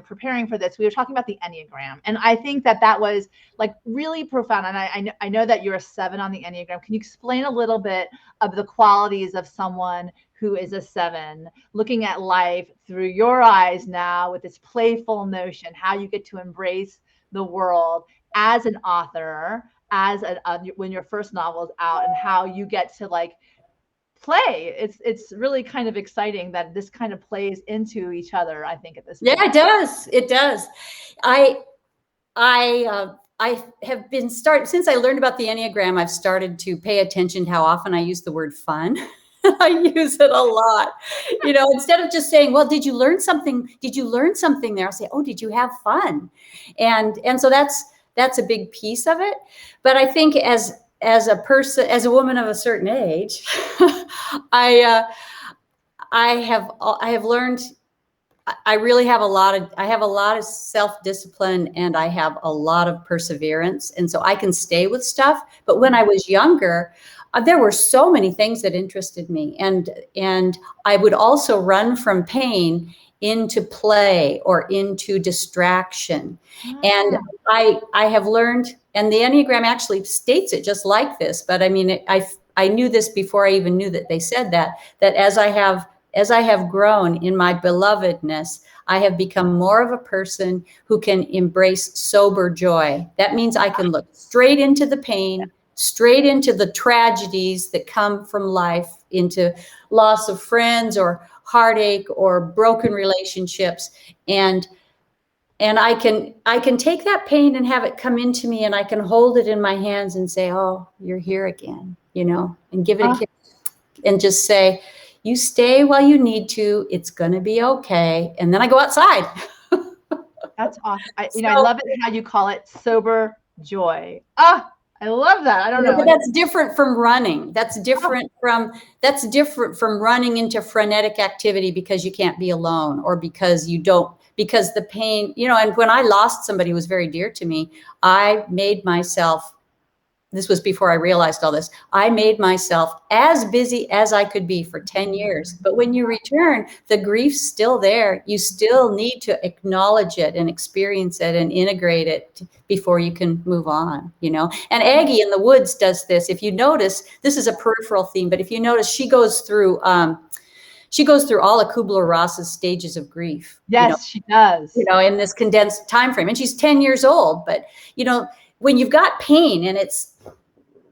S1: preparing for this, we were talking about the Enneagram, and I think that was like really profound. And I know that you're a 7 on the Enneagram. Can you explain a little bit of the qualities of someone who is a 7, looking at life through your eyes now with this playful notion, how you get to embrace the world as an author, when your first novel is out, and how you get to like play. It's really kind of exciting that this kind of plays into each other, I think, at this point.
S2: Yeah, it does. I have been since I learned about the Enneagram, I've started to pay attention to how often I use the word fun. I use it a lot. You know, instead of just saying, well, did you learn something there? I'll say, oh, did you have fun? And so that's a big piece of it. But I think as a woman of a certain age, I have learned, I really have a lot of self-discipline, and I have a lot of perseverance. And so I can stay with stuff. But when I was younger, there were so many things that interested me. And I would also run from pain into play or into distraction. And I have learned, and the Enneagram actually states it just like this, but I mean, I knew this before I even knew that they said that as I have grown in my belovedness, I have become more of a person who can embrace sober joy. That means I can look straight into the pain, straight into the tragedies that come from life, into loss of friends or heartache or broken relationships. And I can take that pain and have it come into me, and I can hold it in my hands and say, oh, you're here again, you know, and give it a kiss and just say, you stay while you need to, it's going to be okay. And then I go outside.
S1: That's awesome. I love it how you call it sober joy. I love that. I don't know.
S2: But that's different from running. That's different from running into frenetic activity because you can't be alone, or because the pain, you know, and when I lost somebody who was very dear to me, I made myself this was before I realized all this, I made myself as busy as I could be for 10 years. But when you return, the grief's still there. You still need to acknowledge it and experience it and integrate it before you can move on, you know? And Aggie in the Woods does this. If you notice, this is a peripheral theme, but if you notice, she goes through all of Kubler-Ross's stages of grief.
S1: Yes, she does.
S2: You know, in this condensed time frame. And she's 10 years old, but you know, when you've got pain and it's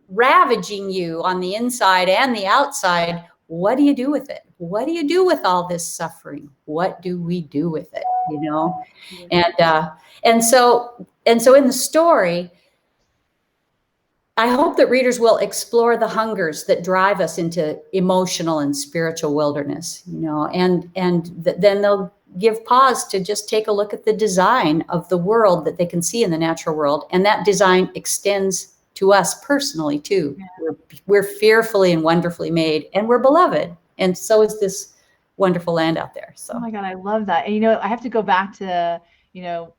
S2: ravaging you on the inside and the outside, what do you do with it? What do you do with all this suffering? What do we do with it? You know, and so in the story, I hope that readers will explore the hungers that drive us into emotional and spiritual wilderness, you know, and then they'll give pause to just take a look at the design of the world that they can see in the natural world. And that design extends to us personally too. Yeah. We're fearfully and wonderfully made, and we're beloved. And so is this wonderful land out there. So,
S1: oh my God, I love that. And, you know, I have to go back to, you know,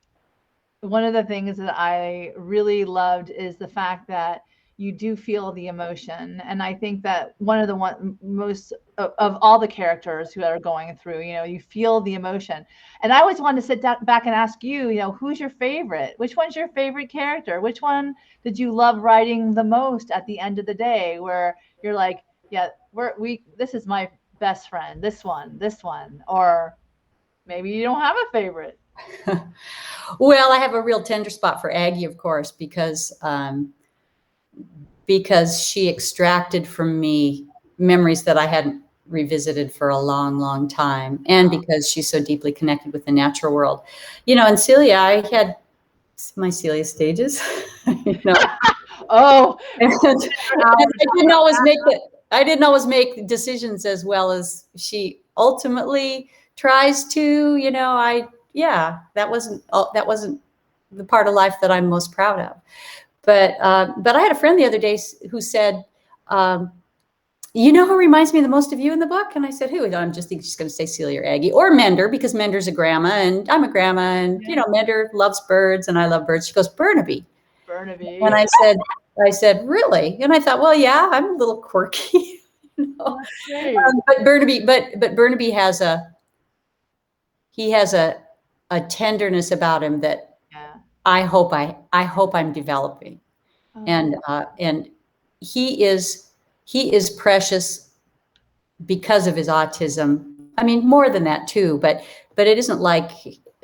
S1: one of the things that I really loved is the fact that you do feel the emotion. And I think that one of the most of all the characters who are going through, you know, you feel the emotion. And I always wanted to sit back and ask you, you know, who's your favorite? Which one's your favorite character? Which one did you love writing the most at the end of the day, where you're like, yeah, this is my best friend, this one, or maybe you don't have a favorite.
S2: Well, I have a real tender spot for Aggie, of course, because she extracted from me memories that I hadn't revisited for a long, long time, and because she's so deeply connected with the natural world. You know, and Celia, I had my Celia stages. You know.
S1: Oh,
S2: and I didn't always make decisions as well as she ultimately tries to. You know, that wasn't the part of life that I'm most proud of. But I had a friend the other day who said, you know who reminds me the most of you in the book? And I said, who? I'm just thinking she's going to say Celia or Aggie or Mender, because Mender's a grandma and I'm a grandma, and you know, Mender loves birds and I love birds. She goes, Burnaby. And I said, really? And I thought, well, yeah, I'm a little quirky. You know? But Burnaby has a tenderness about him that I hope I'm developing. And he is precious because of his autism. I mean, more than that too, but it isn't like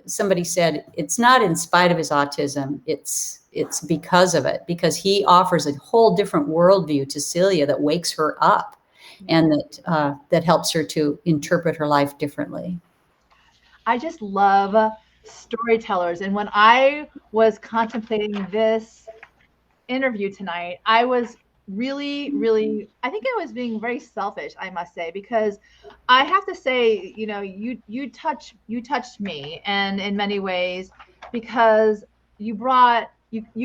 S2: somebody said, it's not in spite of his autism. It's because of it, because he offers a whole different worldview to Celia that wakes her up and that helps her to interpret her life differently.
S1: I just love storytellers. And when I was contemplating this interview tonight, I was really, I think I was being very selfish, I must say, because I have to say, you know, you touched me, and in many ways, because you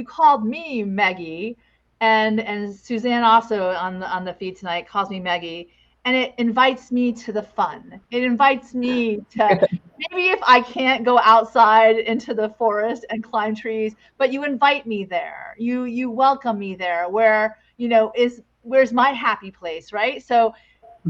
S1: called me Meggie, and Suzanne also on the feed tonight calls me Meggie. And it invites me to the fun. It invites me to, maybe if I can't go outside into the forest and climb trees, but you invite me there. You welcome me there, where, you know, where's my happy place, right? So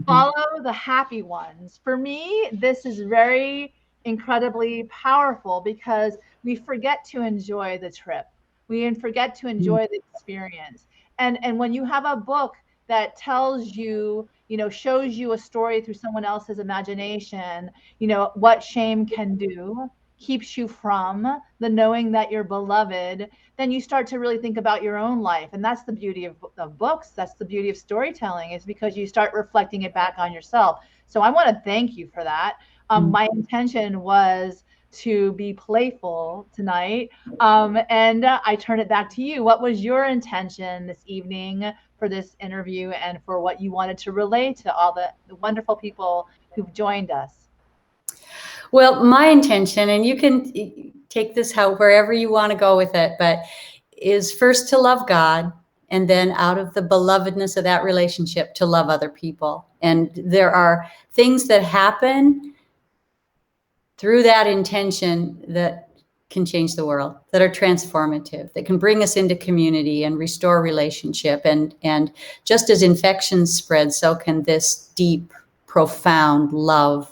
S1: follow the happy ones. For me, this is very incredibly powerful, because we forget to enjoy the trip. We forget to enjoy the experience. And when you have a book that tells you, you know, shows you a story through someone else's imagination, you know, what shame can do, keeps you from the knowing that you're beloved, then you start to really think about your own life. And that's the beauty of books. That's the beauty of storytelling, is because you start reflecting it back on yourself. So I want to thank you for that. My intention was to be playful tonight. And I turn it back to you. What was your intention this evening for this interview, and for what you wanted to relay to all the wonderful people who've joined us?
S2: Well, my intention, and you can take this wherever you want to go with it, but is first to love God, and then out of the belovedness of that relationship to love other people. And there are things that happen through that intention that can change the world, that are transformative, that can bring us into community and restore relationship. And just as infections spread, so can this deep, profound love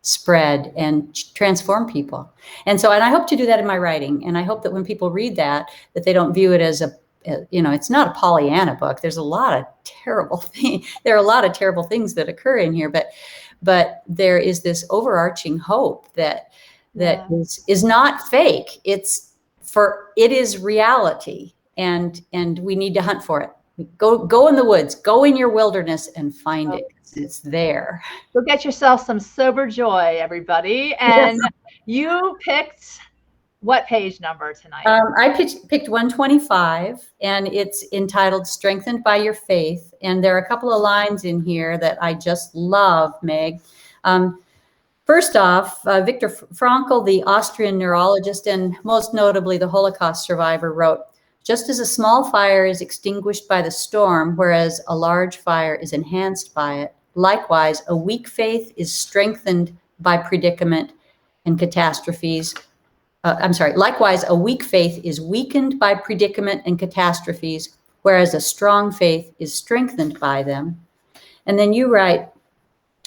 S2: spread and transform people. And I hope to do that in my writing. And I hope that when people read that they don't view it as it's not a Pollyanna book. There's a lot of terrible things. There are a lot of terrible things that occur in here, but there is this overarching hope that is not fake. It is reality, and we need to hunt for it. Go in the woods, go in your wilderness and find it. It's there.
S1: Go get yourself some sober joy, everybody. And yes. You picked what page number tonight?
S2: I picked 125, and it's entitled Strengthened by Your Faith. And there are a couple of lines in here that I just love, Meg. First off, Viktor Frankl, the Austrian neurologist and most notably the Holocaust survivor, wrote, "Just as a small fire is extinguished by the storm, whereas a large fire is enhanced by it, likewise, a weak faith is strengthened by predicament and catastrophes. Likewise, a weak faith is weakened by predicament and catastrophes, whereas a strong faith is strengthened by them." And then you write,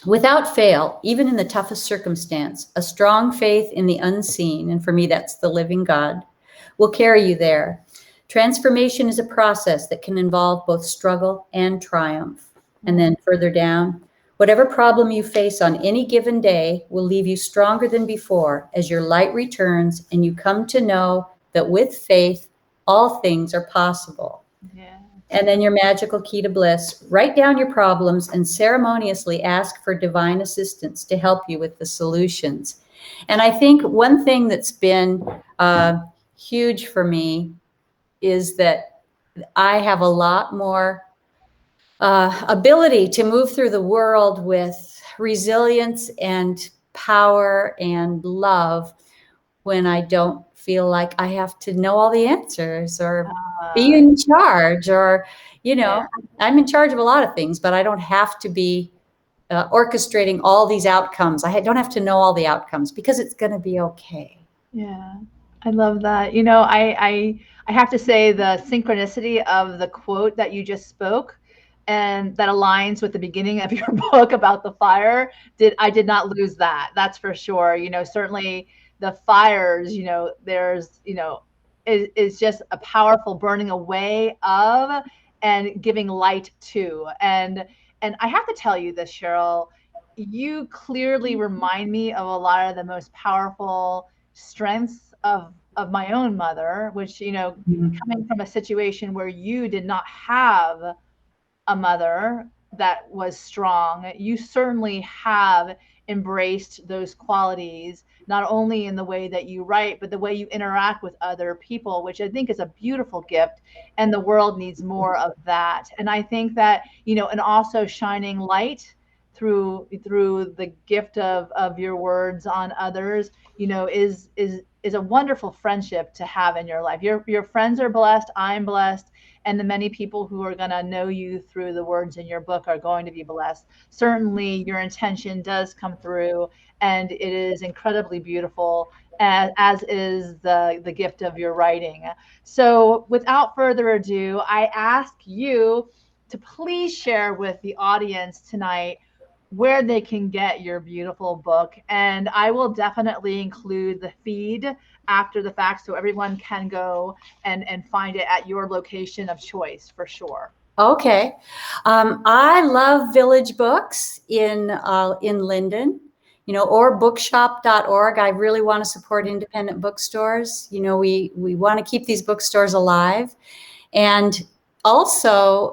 S2: "Without fail, even in the toughest circumstance, a strong faith in the unseen," and for me that's the living God, "will carry you there. Transformation is a process that can involve both struggle and triumph." And then further down, "Whatever problem you face on any given day will leave you stronger than before as your light returns and you come to know that with faith, all things are possible." Yeah. And then your magical key to bliss: "Write down your problems and ceremoniously ask for divine assistance to help you with the solutions." And I think one thing that's been huge for me is that I have a lot more ability to move through the world with resilience and power and love when I don't feel like I have to know all the answers or be in charge, or, I'm in charge of a lot of things, but I don't have to be orchestrating all these outcomes. I don't have to know all the outcomes because it's going to be okay.
S1: Yeah, I love that. I have to say the synchronicity of the quote that you just spoke, and that aligns with the beginning of your book about the fire. I did not lose that. That's for sure. Certainly the fires, there's, is just a powerful burning away of and giving light to. And I have to tell you this, Cheryl, you clearly remind me of a lot of the most powerful strengths of my own mother, which, coming from a situation where you did not have a mother that was strong, you certainly have embraced those qualities, not only in the way that you write, but the way you interact with other people, which I think is a beautiful gift, and the world needs more of that. And I think that, and also shining light through the gift of your words on others, is a wonderful friendship to have in your life. Your friends are blessed, I'm blessed, and the many people who are going to know you through the words in your book are going to be blessed. Certainly your intention does come through, and it is incredibly beautiful, as is the gift of your writing. So without further ado, I ask you to please share with the audience tonight where they can get your beautiful book. And I will definitely include the feed after the fact so everyone can go and find it at your location of choice for sure.
S2: Okay. I love Village Books in Linden, or bookshop.org. I really want to support independent bookstores. We want to keep these bookstores alive. And also,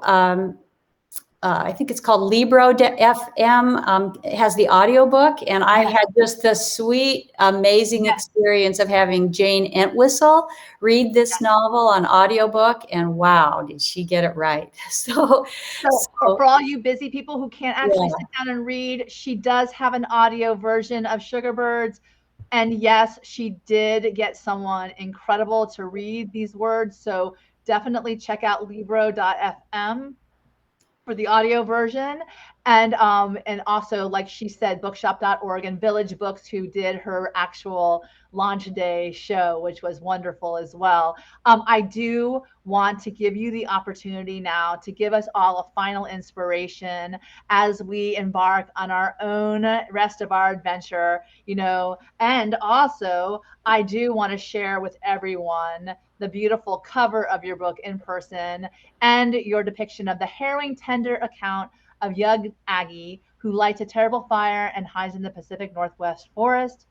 S2: I think it's called Libro FM, it has the audiobook, and I had just the sweet, amazing experience of having Jane Entwistle read this novel on audiobook, and wow, did she get it right. So
S1: for all you busy people who can't actually sit down and read, she does have an audio version of Sugarbirds. And yes, she did get someone incredible to read these words. So definitely check out Libro.fm for the audio version. And also, like she said, bookshop.org and Village Books, who did her actual launch day show, which was wonderful as well. I do want to give you the opportunity now to give us all a final inspiration as we embark on our own rest of our adventure, and also I do want to share with everyone the beautiful cover of your book in person and your depiction of the harrowing, tender account of young Aggie, who lights a terrible fire and hides in the Pacific Northwest forest,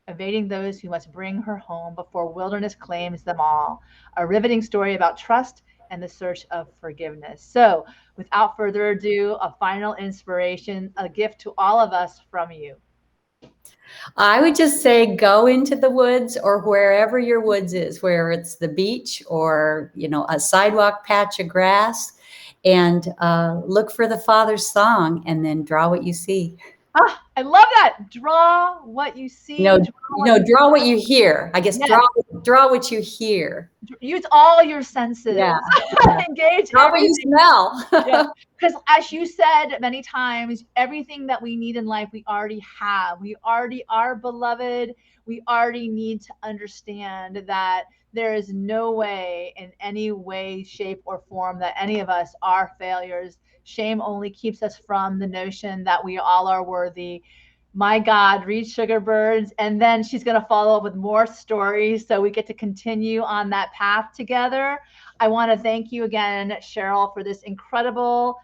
S1: evading those who must bring her home before wilderness claims them all. A riveting story about trust and the search of forgiveness. So, without further ado, a final inspiration, a gift to all of us from you.
S2: I would just say go into the woods or wherever your woods is, where it's the beach or, a sidewalk patch of grass, and look for the Father's song and then draw what you see.
S1: Ah, I love that. Draw what you see.
S2: Draw what you hear. I guess
S1: Yes.
S2: draw what you hear.
S1: Use all your senses.
S2: Yeah.
S1: Engage
S2: Draw what you smell.
S1: Yeah. Because as you said many times, everything that we need in life, we already have. We already are beloved. We already need to understand that there is no way, in any way, shape, or form, that any of us are failures. Shame only keeps us from the notion that we all are worthy. My God, read Sugar Birds. And then she's going to follow up with more stories, so we get to continue on that path together. I want to thank you again, Cheryl, for this incredible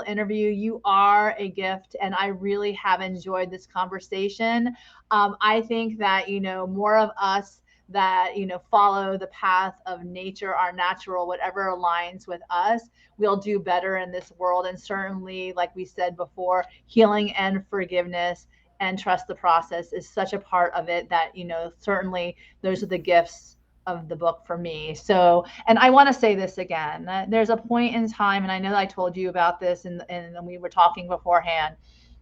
S1: interview. You are a gift, and I really have enjoyed this conversation. I think that, more of us that, follow the path of nature, our natural, whatever aligns with us, we'll do better in this world. And certainly, like we said before, healing and forgiveness and trust the process is such a part of it that, certainly those are the gifts of the book for me. So, and I want to say this again, there's a point in time, and I know I told you about this and we were talking beforehand,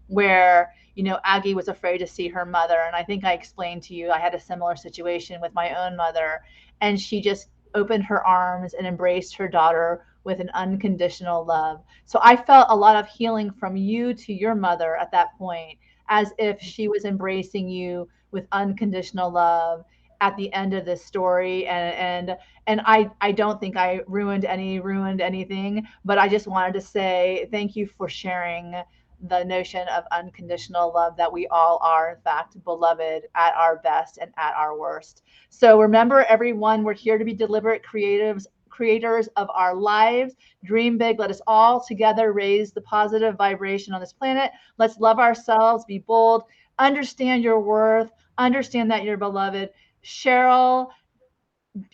S1: where, Aggie was afraid to see her mother. And I think I explained to you, I had a similar situation with my own mother, and she just opened her arms and embraced her daughter with an unconditional love. So I felt a lot of healing from you to your mother at that point, as if she was embracing you with unconditional love at the end of this story. And I don't think I ruined anything, but I just wanted to say thank you for sharing the notion of unconditional love, that we all are in fact beloved at our best and at our worst. So remember, everyone, we're here to be deliberate creators of our lives. Dream big. Let us all together raise the positive vibration on this planet. Let's love ourselves, be bold, understand your worth, understand that you're beloved. Cheryl,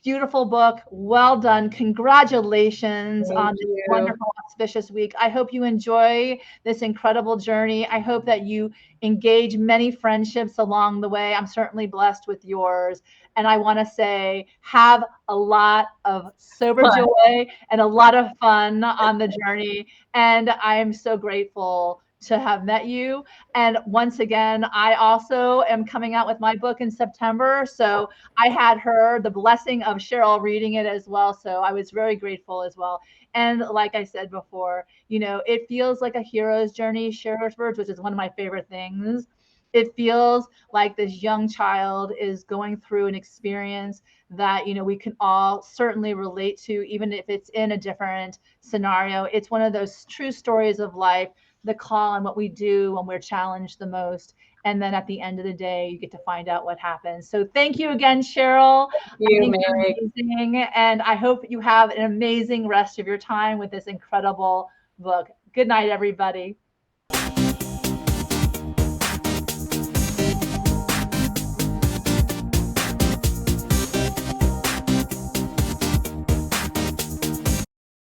S1: beautiful book. Well done. Congratulations on this wonderful, auspicious week. I hope you enjoy this incredible journey. I hope that you engage many friendships along the way. I'm certainly blessed with yours. And I want to say, have a lot of sober joy and a lot of fun on the journey. And I'm so grateful to have met you. And once again, I also am coming out with my book in September. So I had the blessing of Cheryl reading it as well. So I was very grateful as well. And like I said before, it feels like a hero's journey, Cheryl Birds, which is one of my favorite things. It feels like this young child is going through an experience that, we can all certainly relate to, even if it's in a different scenario. It's one of those true stories of life, the call and what we do when we're challenged the most. And then at the end of the day, you get to find out what happens. So thank you again, Cheryl. You're amazing. And I hope you have an amazing rest of your time with this incredible book. Good night, everybody.